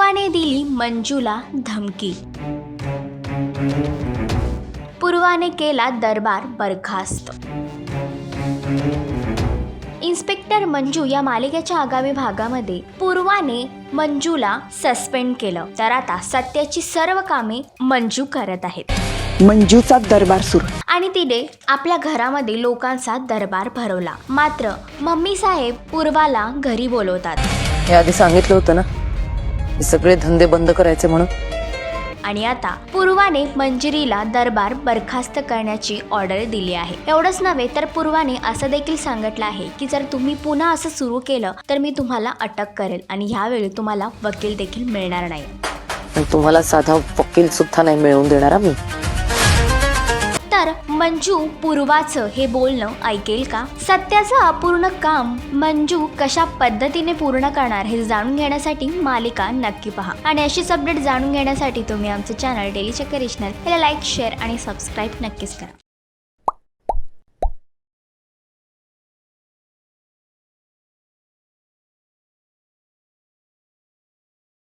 पूर्वाने दिली मंजूला धमकी. पूर्वाने केला दरबार बरखास्त. इन्स्पेक्टर मंजू या मालिकेच्या आगामी भागामध्ये पूर्वाने मंजूला सस्पेंड केलं, तर आता सत्याची सर्व कामे मंजू करत आहेत. मंजूचा दरबार सुरू. आणि तिने आपल्या घरामध्ये लोकांचा दरबार भरवला. मात्र मम्मी साहेब पूर्वाला घरी बोलवतात. हे आधी सांगितलं होतं ना, हे सगळे धंदे बंद करायचे म्हणून. आणि आता पूर्वाने मंजिरीला दरबार बरखास्त करण्याची ऑर्डर दिली आहे. एवढंच नव्हे तर पूर्वाने असं देखील सांगितलं आहे की जर तुम्ही पुन्हा असं सुरू केलं तर मी तुम्हाला अटक करेल आणि ह्यावेळी तुम्हाला वकील देखील मिळणार नाही. पण तुम्हाला साधा वकील सुद्धा नाही मिळवून देणार मी. तर मंजू पूर्वाचं हे बोलणं ऐकेल का? सत्याचं अपूर्ण काम मंजू कशा पद्धतीने पूर्ण करणार हे जाणून घेण्यासाठी मालिका नक्की पहा. आणि अशीच अपडेट जाणून घेण्यासाठी तुम्ही आमचं चॅनल डेली चक्कर रिजनल याला लाईक, शेअर आणि सबस्क्राईब नक्कीच करा.